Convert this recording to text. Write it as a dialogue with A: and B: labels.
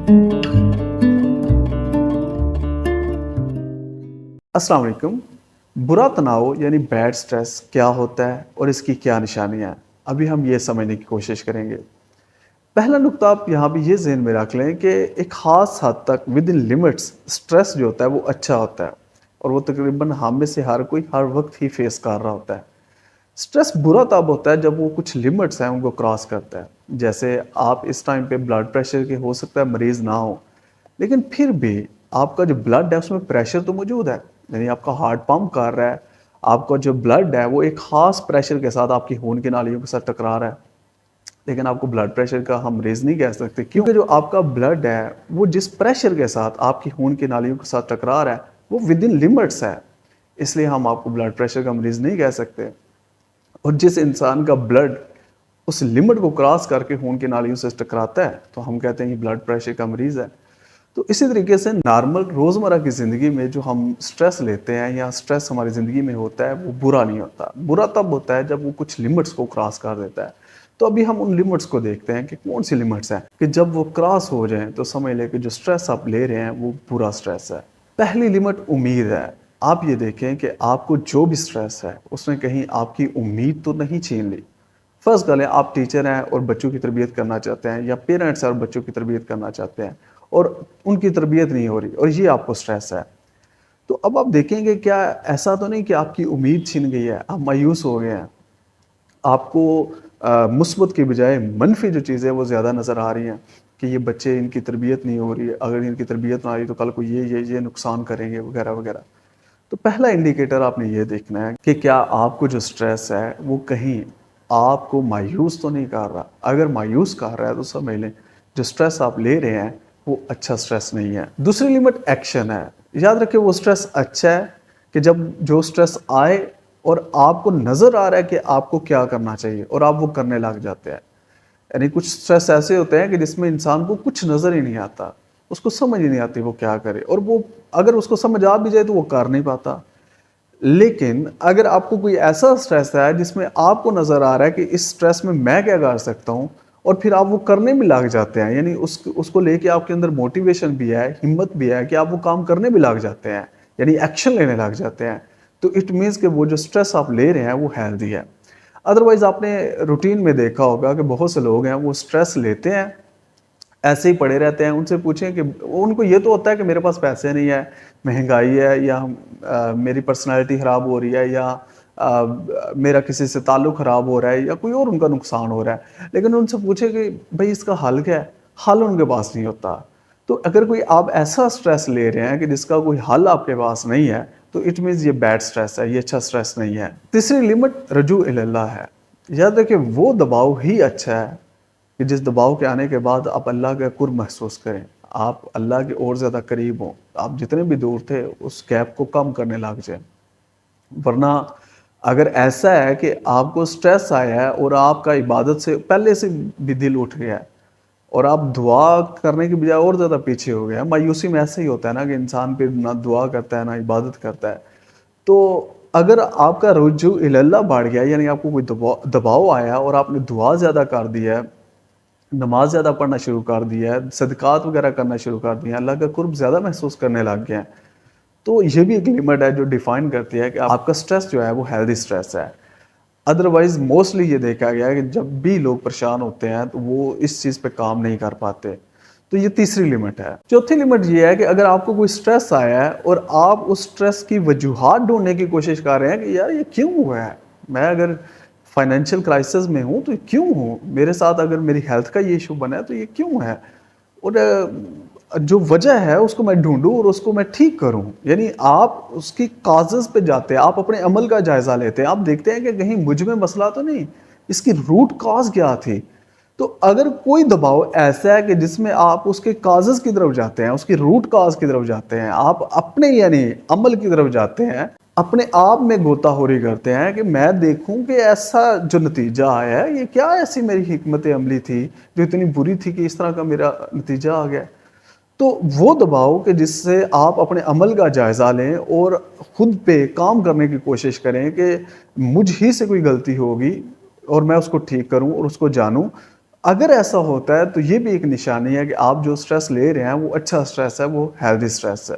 A: अस्सलाम वालेकुम। बुरा तनाव यानी बैड स्ट्रेस क्या होता है और इसकी क्या निशानियाँ हैं, अभी हम ये समझने की कोशिश करेंगे। पहला नुकता आप यहाँ पे ये ज़हन में रख लें कि एक ख़ास हद तक विद इन लिमिट्स स्ट्रेस जो होता है वो अच्छा होता है और वो तकरीबन हम में से हर कोई हर वक्त ही फेस कर रहा होता है। स्ट्रेस बुरा तब होता है जब वो कुछ लिमिट्स हैं उनको क्रॉस करता है। जैसे आप इस टाइम पे ब्लड प्रेशर के हो सकता है मरीज़ ना हो, लेकिन फिर भी आपका जो ब्लड है उसमें प्रेशर तो मौजूद है, यानी आपका हार्ट पंप कर रहा है, आपका जो ब्लड है वो एक ख़ास प्रेशर के साथ आपकी खून की नालियों के साथ टकरा रहा है, लेकिन आपको ब्लड प्रेशर का हम मरीज़ नहीं कह सकते क्योंकि जो आपका ब्लड है वो जिस प्रेशर के साथ आपकी खून की नालियों के साथ टकरा रहा है वो विद इन लिमिट्स है, इसलिए हम आपको ब्लड प्रेशर का मरीज़ नहीं कह सकते। और जिस इंसान का ब्लड उस लिमिट को क्रॉस करके खून की नालियों से टकराता है तो हम कहते हैं कि ब्लड प्रेशर का मरीज़ है। तो इसी तरीके से नॉर्मल रोज़मर्रा की ज़िंदगी में जो हम स्ट्रेस लेते हैं या स्ट्रेस हमारी ज़िंदगी में होता है वो बुरा नहीं होता। बुरा तब होता है जब वो कुछ लिमिट्स को क्रॉस कर देता है। तो अभी हम उन लिमिट्स को देखते हैं कि कौन सी लिमिट्स हैं कि जब वो क्रॉस हो जाएँ तो समझ लें कि जो स्ट्रेस आप ले रहे हैं वो बुरा स्ट्रेस है। पहली लिमिट उम्मीद है। आप ये देखें कि आपको जो भी स्ट्रेस है उसने कहीं आपकी उम्मीद तो नहीं छीन ली। फ़र्ज़ कर लें आप टीचर हैं और बच्चों की तरबियत करना चाहते हैं या पेरेंट्स हैं और बच्चों की तरबियत करना चाहते हैं और उनकी तरबियत नहीं हो रही और ये आपको स्ट्रेस है। तो अब आप देखेंगे क्या ऐसा तो नहीं कि आपकी उम्मीद छिन गई है, आप मायूस हो गए हैं। आपको मुस्बत की बजाय मनफ़ी जो चीज़ें हैं वो ज़्यादा नज़र आ रही हैं कि ये बच्चे इनकी तरबियत नहीं हो रही है, अगर इनकी तरबियत ना आई तो कल को ये नुकसान करेंगे वगैरह, वगैरह। तो पहला इंडिकेटर आपने ये देखना है कि क्या आपको जो स्ट्रेस है वो कहीं आपको मायूस तो नहीं कर रहा। अगर मायूस कर रहा है तो समझ लें जो स्ट्रेस आप ले रहे हैं वो अच्छा स्ट्रेस नहीं है। दूसरी लिमिट एक्शन है। याद रखें वो स्ट्रेस अच्छा है कि जब जो स्ट्रेस आए और आपको नज़र आ रहा है कि आपको क्या करना चाहिए और आप वो करने लग जाते हैं। यानी कुछ स्ट्रेस ऐसे होते हैं कि जिसमें इंसान को कुछ नज़र ही नहीं आता, उसको समझ ही नहीं आती वो क्या करे और वो अगर उसको समझ आ भी जाए तो वो कर नहीं पाता। लेकिन अगर आपको कोई ऐसा स्ट्रेस है जिसमें आपको नज़र आ रहा है कि इस स्ट्रेस में मैं क्या कर सकता हूँ और फिर आप वो करने भी लग जाते हैं, यानी उसको लेके आपके अंदर मोटिवेशन भी है, हिम्मत भी है कि आप वो काम करने भी लग जाते हैं, यानी एक्शन लेने लग जाते हैं, तो इट मीन्स कि वो जो स्ट्रेस आप ले रहे हैं वो हेल्दी है। अदरवाइज़ आपने रूटीन में देखा होगा कि बहुत से लोग हैं वो स्ट्रेस लेते हैं, ऐसे ही पड़े रहते हैं। उनसे पूछें कि उनको ये तो होता है कि मेरे पास पैसे नहीं है, महंगाई है या मेरी पर्सनैलिटी ख़राब हो रही है या मेरा किसी से ताल्लुक़ ख़राब हो रहा है या कोई और उनका नुकसान हो रहा है। लेकिन उनसे पूछें कि भई इसका हल क्या है? हल उनके पास नहीं होता। तो अगर कोई आप ऐसा स्ट्रेस ले रहे हैं कि जिसका कोई हल आपके पास नहीं है, तो इट मीन्स ये बैड स्ट्रेस है, ये अच्छा स्ट्रेस नहीं है। तीसरी लिमिट रजू इलल्लाह है। याद रखें वो दबाव ही अच्छा है कि जिस दबाव के आने के बाद आप अल्लाह का कुर्ब महसूस करें, आप अल्लाह के और ज़्यादा करीब हों, आप जितने भी दूर थे उस गैप को कम करने लग जाएँ। वरना अगर ऐसा है कि आपको स्ट्रेस आया है और आपका इबादत से पहले से भी दिल उठ गया है और आप दुआ करने की बजाय और ज़्यादा पीछे हो गए हैं, मायूसी में ऐसा ही होता है ना कि इंसान फिर ना दुआ करता है ना इबादत करता है। तो अगर आपका रुजू इलल्लाह बढ़ गया यानी आपको कोई दबाव आया और आपने दुआ ज़्यादा कर दी है, नमाज ज़्यादा पढ़ना शुरू कर दिया है, सदक़ात वगैरह करना शुरू कर दिया है, अल्लाह का कुर्ब ज़्यादा महसूस करने लग गए हैं, तो ये भी एक लिमिट है जो डिफ़ाइन करती है कि आपका स्ट्रेस जो है वो हेल्दी स्ट्रेस है। अदरवाइज़ मोस्टली ये देखा गया है कि जब भी लोग परेशान होते हैं तो वो इस चीज़ पे काम नहीं कर पाते। तो ये तीसरी लिमिट है। चौथी लिमिट ये है कि अगर आपको कोई स्ट्रेस आया है और आप उस स्ट्रेस की वजूहात ढूँढने की कोशिश कर रहे हैं कि यार ये क्यों हुआ है? मैं अगर फाइनेंशियल क्राइसिस में हूँ तो ये क्यों हूँ? मेरे साथ अगर मेरी हेल्थ का ये इश्यू बना है तो ये क्यों है? और जो वजह है उसको मैं ढूँढूँ और उसको मैं ठीक करूँ। यानी आप उसकी काज़ज़ पे जाते हैं, आप अपने अमल का जायज़ा लेते हैं, आप देखते हैं कि कहीं मुझ में मसला तो नहीं, इसकी रूट कॉज़ क्या थी? तो अगर कोई दबाव ऐसा है कि जिसमें आप उसके काज़ज़ की तरफ जाते हैं, उसकी रूट कॉज़ की तरफ जाते हैं, आप अपने यानी अमल की तरफ जाते हैं, अपने आप में गोताखोरी करते हैं कि मैं देखूँ कि ऐसा जो नतीजा आया है, ये क्या ऐसी मेरी हिकमत अमली थी, जो इतनी बुरी थी कि इस तरह का मेरा नतीजा आ गया। तो वो दबाव कि जिससे आप अपने अमल का जायज़ा लें और खुद पे काम करने की कोशिश करें कि मुझ ही से कोई गलती होगी और मैं उसको ठीक करूं और उसको जानूं। اگر ایسا ہوتا ہے تو یہ بھی ایک نشانی ہے کہ آپ جو سٹریس لے رہے ہیں وہ اچھا سٹریس ہے، وہ ہیلدی سٹریس ہے۔